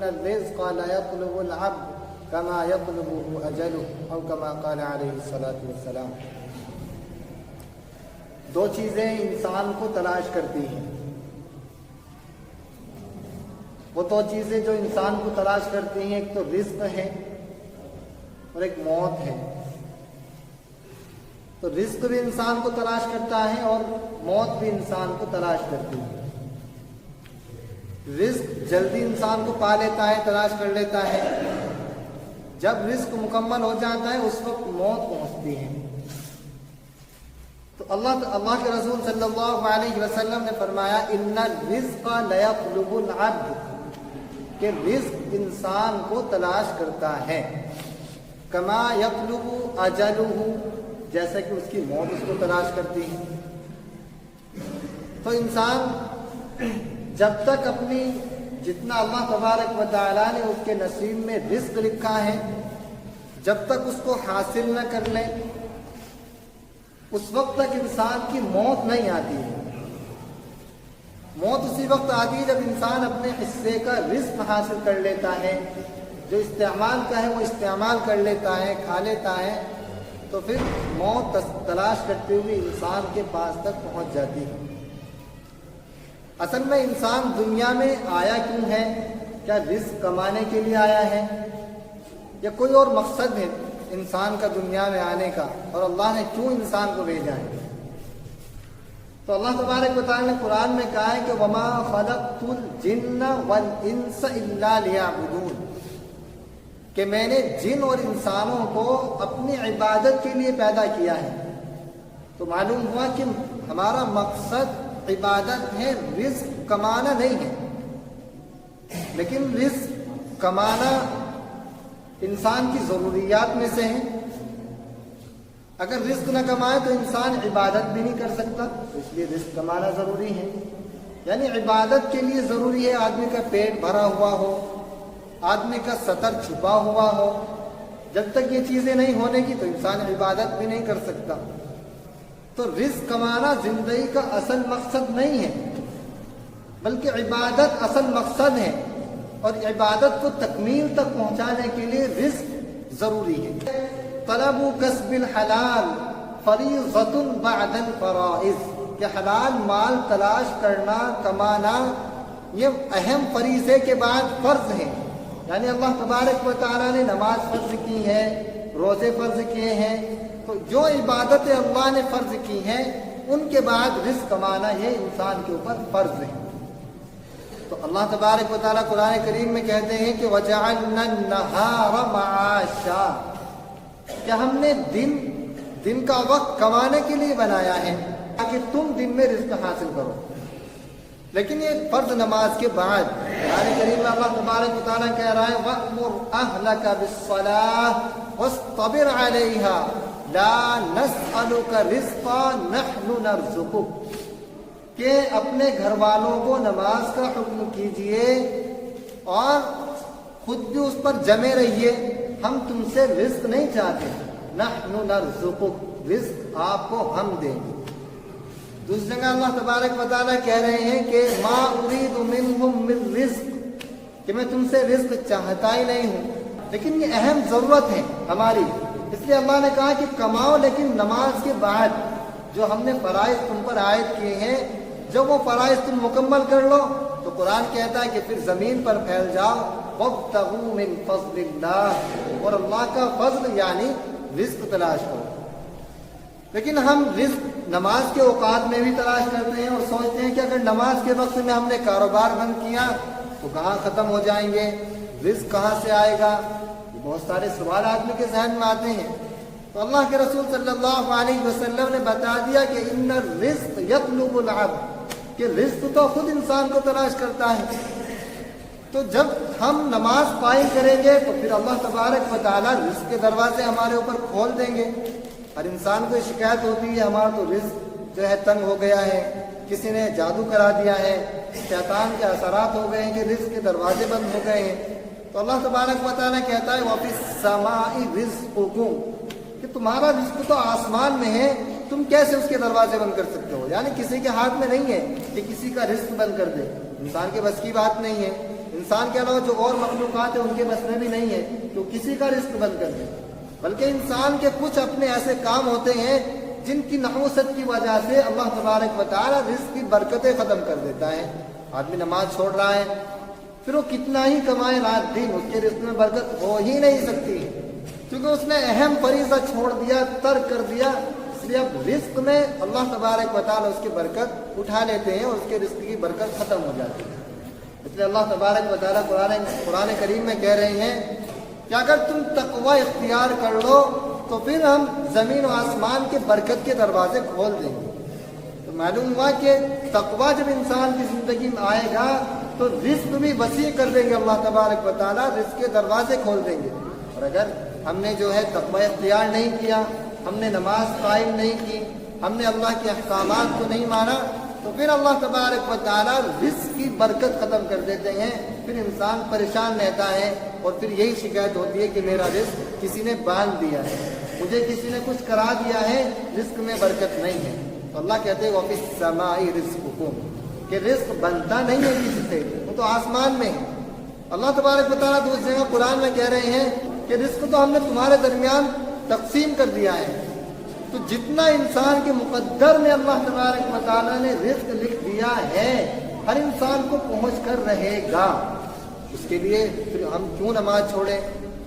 الرزق لا يطلب العبد كما يطلبه أجله أو كما قال عليه الصلاة والسلام۔ دو چیزیں انسان کو تلاش کرتی ہیں، وہ دو چیزیں جو انسان کو تلاش کرتی ہیں، ایک تو رزق ہے اور ایک موت ہے۔ تو رزق بھی انسان کو تلاش کرتا ہے اور موت بھی انسان کو تلاش کرتی ہے۔ رزق جلدی انسان کو پا لیتا ہے، تلاش کر لیتا ہے، جب رزق مکمل ہو جاتا ہے اس وقت موت پہنچتی ہے۔ تو اللہ کے رسول صلی اللہ علیہ وسلم نے فرمایا ان الرزق لیطلب العبد، کہ رزق انسان کو تلاش کرتا ہے، کما یطلب اجلہ، جیسے کہ اس کی موت اس کو تلاش کرتی ہے۔ تو انسان جب تک اپنی جتنا اللہ تبارک و تعالیٰ نے اس کے نصیب میں رزق لکھا ہے جب تک اس کو حاصل نہ کر لے اس وقت تک انسان کی موت نہیں آتی ہے۔ موت اسی وقت آتی ہے جب انسان اپنے حصے کا رزق حاصل کر لیتا ہے، جو استعمال کا ہے وہ استعمال کر لیتا ہے، کھا لیتا ہے، تو پھر موت تلاش کرتے ہوئے انسان کے پاس تک پہنچ جاتی ہے۔ اصل میں انسان دنیا میں آیا کیوں ہے؟ کیا رزق کمانے کے لیے آیا ہے یا کوئی اور مقصد ہے انسان کا دنیا میں آنے کا، اور اللہ نے کیوں انسان کو بھیجا ہے؟ تو اللہ تبارک و تعالیٰ نے قرآن میں کہا ہے کہ وَمَا خَلَقْتُ الْجِنَّ وَالْإِنسَ إِلَّا لِيَعْبُدُونَ، کہ میں نے جن اور انسانوں کو اپنی عبادت کے لیے پیدا کیا ہے۔ تو معلوم ہوا کہ ہمارا مقصد عبادت ہے، رزق کمانا نہیں ہے، لیکن رزق کمانا انسان کی ضروریات میں سے ہے۔ اگر رزق نہ کمائے تو انسان عبادت بھی نہیں کر سکتا، تو اس لیے رزق کمانا ضروری ہے۔ یعنی عبادت کے لیے ضروری ہے آدمی کا پیٹ بھرا ہوا ہو، آدمی کا سطر چھپا ہوا ہو۔ جب تک یہ چیزیں نہیں ہونے کی تو انسان عبادت بھی نہیں کر سکتا۔ تو رزق کمانا زندگی کا اصل مقصد نہیں ہے، بلکہ عبادت اصل مقصد ہے، اور عبادت کو تکمیل تک پہنچانے کے لیے رزق ضروری ہے۔ طلب کسب الحلال فریضۃ بعد الفرائض، کہ حلال مال تلاش کرنا، کمانا، یہ اہم فریضے کے بعد فرض ہے۔ یعنی اللہ تبارک و تعالیٰ نے نماز فرض کی ہے، روزے فرض کیے ہیں، تو جو عبادتیں اللہ نے فرض کی ہیں ان کے بعد رزق کمانا یہ انسان کے اوپر فرض ہے۔ تو اللہ تبارک و تعالیٰ قرآن کریم میں کہتے ہیں کہ وَجَعَلْنَا النَّهَارَ مَعَاشًا، کہ ہم نے دن کا وقت کمانے کے لیے بنایا ہے تاکہ تم دن میں رزق حاصل کرو۔ لیکن یہ فرض نماز کے بعد قرآن کریم میں اللہ تبارک و تعالیٰ کہہ رہا ہے وَأْمُرْ أَهْلَكَ بِالصَّلَاةِ وَاصْطَبِرْ عَلَيْهَا لا نسألك رزقا نحن نرزقك، کہ اپنے گھر والوں کو نماز کا حکم کیجئے اور خود بھی اس پر جمے رہیے، ہم تم سے رزق نہیں چاہتے، نحن نرزقك، رزق آپ کو ہم دیں گے۔ دوسری جگہ اللہ تبارک و تعالیٰ کہہ رہے ہیں کہ ما اريد منهم من رزق، کہ میں تم سے رزق چاہتا ہی نہیں ہوں، لیکن یہ اہم ضرورت ہے ہماری، اس لیے اللہ نے کہا کہ کماؤ، لیکن نماز کے بعد جو ہم نے فرائض تم پر عائد کیے ہیں جب وہ فرائض تم مکمل کر لو تو قرآن کہتا ہے کہ پھر زمین پر پھیل جاؤ، وابتغوا من فضل اللہ، اور اللہ کا فضل یعنی رزق تلاش کرو۔ لیکن ہم رزق نماز کے اوقات میں بھی تلاش کرتے ہیں اور سوچتے ہیں کہ اگر نماز کے وقت میں ہم نے کاروبار بند کیا تو کہاں ختم ہو جائیں گے، رزق کہاں سے آئے گا، بہت سارے سوال آدمی کے ذہن میں آتے ہیں۔ تو اللہ کے رسول صلی اللہ علیہ وسلم نے بتا دیا کہ ان الرزق یطلب العبد، کہ رزق تو خود انسان کو تلاش کرتا ہے۔ تو جب ہم نماز قائم کریں گے تو پھر اللہ تبارک و تعالیٰ رزق کے دروازے ہمارے اوپر کھول دیں گے۔ ہر انسان کو شکایت ہوتی ہے ہمارا تو رزق جو ہے تنگ ہو گیا ہے، کسی نے جادو کرا دیا ہے، شیطان کے اثرات ہو گئے ہیں کہ رزق کے دروازے بند ہو گئے ہیں۔ تو اللہ تبارک و تعالیٰ کہتا ہے وَفِي السَّمَاءِ رِزْقُكُمْ، کہ تمہارا رزق تو آسمان میں ہے، تم کیسے اس کے دروازے بند کر سکتے ہو؟ یعنی کسی کے ہاتھ میں نہیں ہے کہ کسی کا رزق بند کر دے، انسان کے بس کی بات نہیں ہے، انسان کے علاوہ جو اور مخلوقات ہیں ان کے بس میں بھی نہیں ہے تو کسی کا رزق بند کر دے، بلکہ انسان کے کچھ اپنے ایسے کام ہوتے ہیں جن کی نحوست کی وجہ سے اللہ تبارک و تعالی رزق کی برکتیں ختم کر دیتا ہے۔ آدمی نماز چھوڑ رہا ہے، پھر وہ کتنا ہی کمائے رات دن، اس کے رزق میں برکت ہو ہی نہیں سکتی، کیونکہ اس نے اہم فریضہ چھوڑ دیا، ترک کر دیا، اس لیے اب رزق میں اللہ تبارک و تعالی اس کی برکت اٹھا لیتے ہیں اور اس کے رزق کی برکت ختم ہو جاتی ہے۔ اس لیے اللہ تبارک و تعالی قرآن کریم میں کہہ رہے ہیں کہ اگر تم تقوی اختیار کر لو تو پھر ہم زمین و آسمان کے برکت کے دروازے کھول دیں گے۔ تو معلوم ہوا کہ تقوی جب انسان کی زندگی میں آئے گا تو رزق بھی وسیع کر دیں گے اللہ تبارک و تعالیٰ، رزق کے دروازے کھول دیں گے۔ اور اگر ہم نے جو ہے تقوی اختیار نہیں کیا، ہم نے نماز قائم نہیں کی، ہم نے اللہ کے احکامات کو نہیں مانا، تو پھر اللہ تبارک و تعالیٰ رزق کی برکت ختم کر دیتے ہیں، پھر انسان پریشان رہتا ہے اور پھر یہی شکایت ہوتی ہے کہ میرا رزق کسی نے باندھ دیا ہے، مجھے کسی نے کچھ کرا دیا ہے، رزق میں برکت نہیں ہے۔ تو اللہ کہتے ہیں وَفِي السَّمَاءِ رِزْقُكُمْ، کہ رزق بنتا نہیں ہے کسی سے، وہ تو آسمان میں ہے۔ اللہ تبارک و تعالیٰ دوسری جگہ قرآن میں کہہ رہے ہیں کہ رزق تو ہم نے تمہارے درمیان تقسیم کر دیا ہے۔ تو جتنا انسان کے مقدر میں اللہ تبارک و تعالیٰ نے رزق لکھ دیا ہے، ہر انسان کو پہنچ کر رہے گا۔ اس کے لیے پھر ہم کیوں نماز چھوڑیں،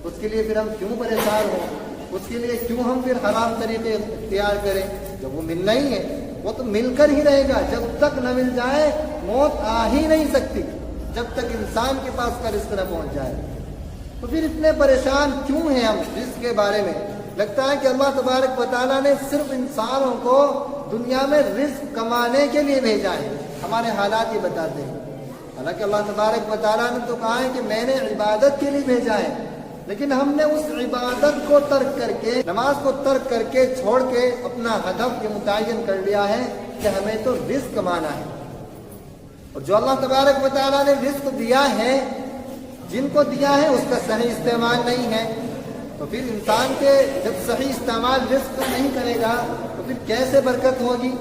اس کے لیے پھر ہم کیوں پریشان ہوں، اس کے لیے کیوں ہم پھر حرام طریقے اختیار کریں؟ جب وہ ملنا ہی ہے وہ تو مل کر ہی رہے گا، جب تک نہ مل جائے موت آ ہی نہیں سکتی، جب تک انسان کے پاس کا رزق نہ پہنچ جائے۔ تو پھر اتنے پریشان کیوں ہیں ہم رزق کے بارے میں؟ لگتا ہے کہ اللہ تبارک و تعالیٰ نے صرف انسانوں کو دنیا میں رزق کمانے کے لیے بھیجا ہے۔ ہمارے حالات یہ بتاتے ہیں، حالانکہ اللہ تبارک و تعالیٰ نے تو کہا ہے کہ میں نے عبادت کے لیے بھیجا ہے، لیکن ہم نے اس عبادت کو ترک کر کے، نماز کو ترک کر کے، چھوڑ کے اپنا ہدف یہ متعین کر لیا ہے کہ ہمیں تو رزق کمانا ہے۔ اور جو اللہ تبارک و تعالیٰ نے رزق دیا ہے، جن کو دیا ہے اس کا صحیح استعمال نہیں ہے، تو پھر انسان کے جب صحیح استعمال رزق نہیں کرے گا تو پھر کیسے برکت ہوگی؟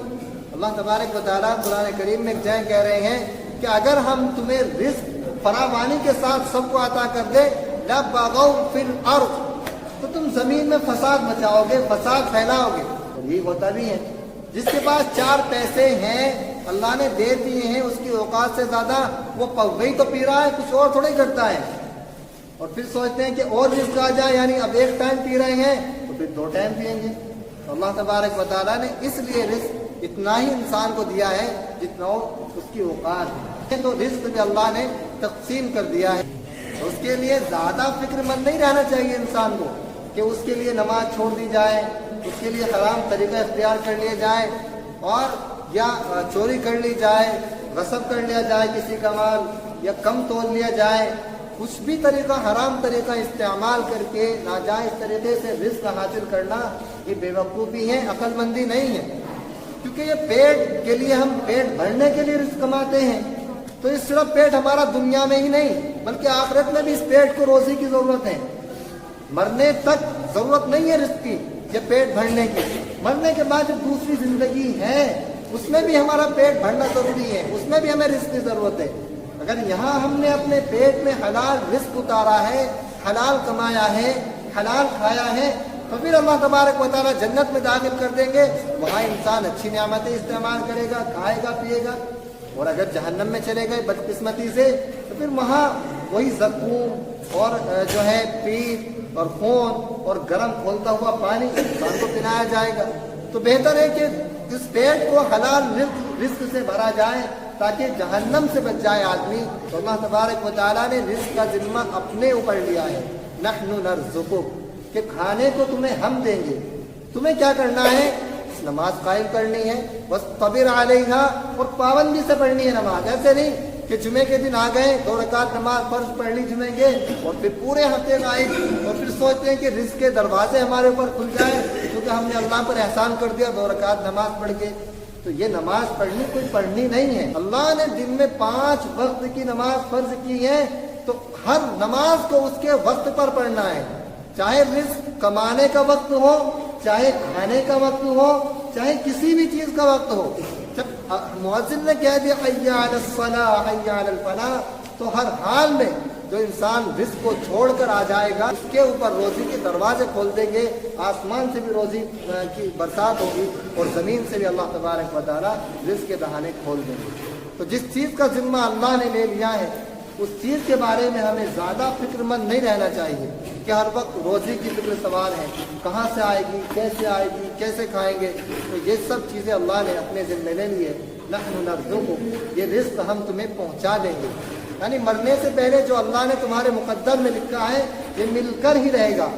اللہ تبارک و تعالیٰ قرآن کریم میں جائیں کہہ رہے ہیں کہ اگر ہم تمہیں رزق فراوانی کے ساتھ سب کو عطا کر دے لَبَغَوْا فِي الْأَرْضِ، تو تم زمین میں فساد مچاؤ گے، فساد پھیلاؤ گے۔ اور یہ ہوتا بھی ہے، جس کے پاس 4 پیسے ہیں اللہ نے دے دیے ہیں، اس کی اوقات سے زیادہ وہ وہی تو پی رہا ہے، کچھ اور تھوڑی کرتا ہے، اور پھر سوچتے ہیں کہ اور رزق آ جائے، یعنی اب 1 ٹائم پی رہے ہیں تو پھر 2 ٹائم پئیں گے۔ تو اللہ تبارک و تعالیٰ نے اس لیے رزق اتنا ہی انسان کو دیا ہے جتنا اس کی اوقات ہے، تو رزق بھی اللہ نے تقسیم کر دیا ہے۔ تو اس کے لیے زیادہ فکر مند نہیں رہنا چاہیے انسان کو کہ اس کے لیے نماز چھوڑ دی جائے، اس کے لیے حرام طریقہ اختیار کر لیا جائے، اور یا چوری کر لی جائے، غصب کر لیا جائے کسی کا مال، یا کم تول لیا جائے، کچھ بھی طریقہ حرام طریقہ استعمال کر کے ناجائز طریقے سے رزق حاصل کرنا یہ بے وقوفی ہے، عقل مندی نہیں ہے۔ کیونکہ یہ پیٹ کے لیے، ہم پیٹ بھرنے کے لیے رزق کماتے ہیں، تو اس صرف پیٹ ہمارا دنیا میں ہی نہیں بلکہ آخرت میں بھی اس پیٹ کو روزی کی ضرورت ہے۔ مرنے تک ضرورت نہیں ہے رزق کی، یہ پیٹ بھرنے کی، مرنے کے بعد جو دوسری زندگی ہے اس میں بھی ہمارا پیٹ بھرنا ضروری ہے، اس میں بھی ہمیں رزق کی ضرورت ہے۔ اگر یہاں ہم نے اپنے پیٹ میں حلال رزق اتارا ہے، حلال کمایا ہے، حلال کھایا ہے، تو پھر اللہ تبارک و تعالیٰ جنت میں داخل کر دیں گے، وہاں انسان اچھی نعمتیں استعمال کرے گا، کھائے گا، پیے گا۔ اور اگر جہنم میں چلے گئے بدقسمتی سے تو پھر وہاں وہی زقوم اور جو ہے پیٹ اور خون اور گرم کھولتا ہوا پانی انسان کو پلایا جائے گا۔ تو بہتر ہے کہ اس پیٹ کو حلال رزق سے بھرا جائے تاکہ جہنم سے بچ جائے آدمی۔ تو اللہ تبارک و تعالیٰ نے رزق کا ذمہ اپنے اوپر لیا ہے، نحن نرزقک، کہ کھانے کو تمہیں ہم دیں گے، تمہیں کیا کرنا ہے؟ نماز قائم کرنی ہے، بس صبر علیہا، اور پابندی سے پڑھنی ہے نماز۔ ایسے نہیں کہ جمعے کے دن آ گئے، 2 رکعت نماز فرض پڑھ لی جمعے کے، اور پھر پورے ہفتے غائب، اور پھر سوچتے ہیں کہ رزق کے دروازے ہمارے اوپر کھل جائیں کیونکہ ہم نے اللہ پر احسان کر دیا 2 رکعت نماز پڑھ کے۔ تو یہ نماز پڑھنی کوئی پڑھنی نہیں ہے، اللہ نے دن میں 5 وقت کی نماز فرض کی ہے، تو ہر نماز کو اس کے وقت پر پڑھنا ہے، چاہے رزق کمانے کا وقت ہو، چاہے کھانے کا وقت ہو، چاہے کسی بھی چیز کا وقت ہو. جب مؤذن نے کہہ دیا حی علی الصلاۃ حی علی الفلاح، تو ہر حال میں جو انسان رزق کو چھوڑ کر آ جائے گا اس کے اوپر روزی کے دروازے کھول دیں گے. آسمان سے بھی روزی کی برسات ہوگی اور زمین سے بھی اللہ تبارک و تعالیٰ رزق کے دہانے کھول دیں گے. تو جس چیز کا ذمہ اللہ نے لے لیا ہے اس چیز کے بارے میں ہمیں زیادہ فکر مند نہیں رہنا چاہیے کہ ہر وقت روزی کی فکر سوال ہے، کہاں سے آئے گی، کیسے آئے گی، کیسے کھائیں گے. تو یہ سب چیزیں اللہ نے اپنے ذمہ لے لی ہے. نحن نرزقک، یہ رزق ہم تمہیں پہنچا دیں گے. یعنی مرنے سے پہلے جو اللہ نے تمہارے مقدر میں لکھا ہے یہ مل کر ہی رہے گا.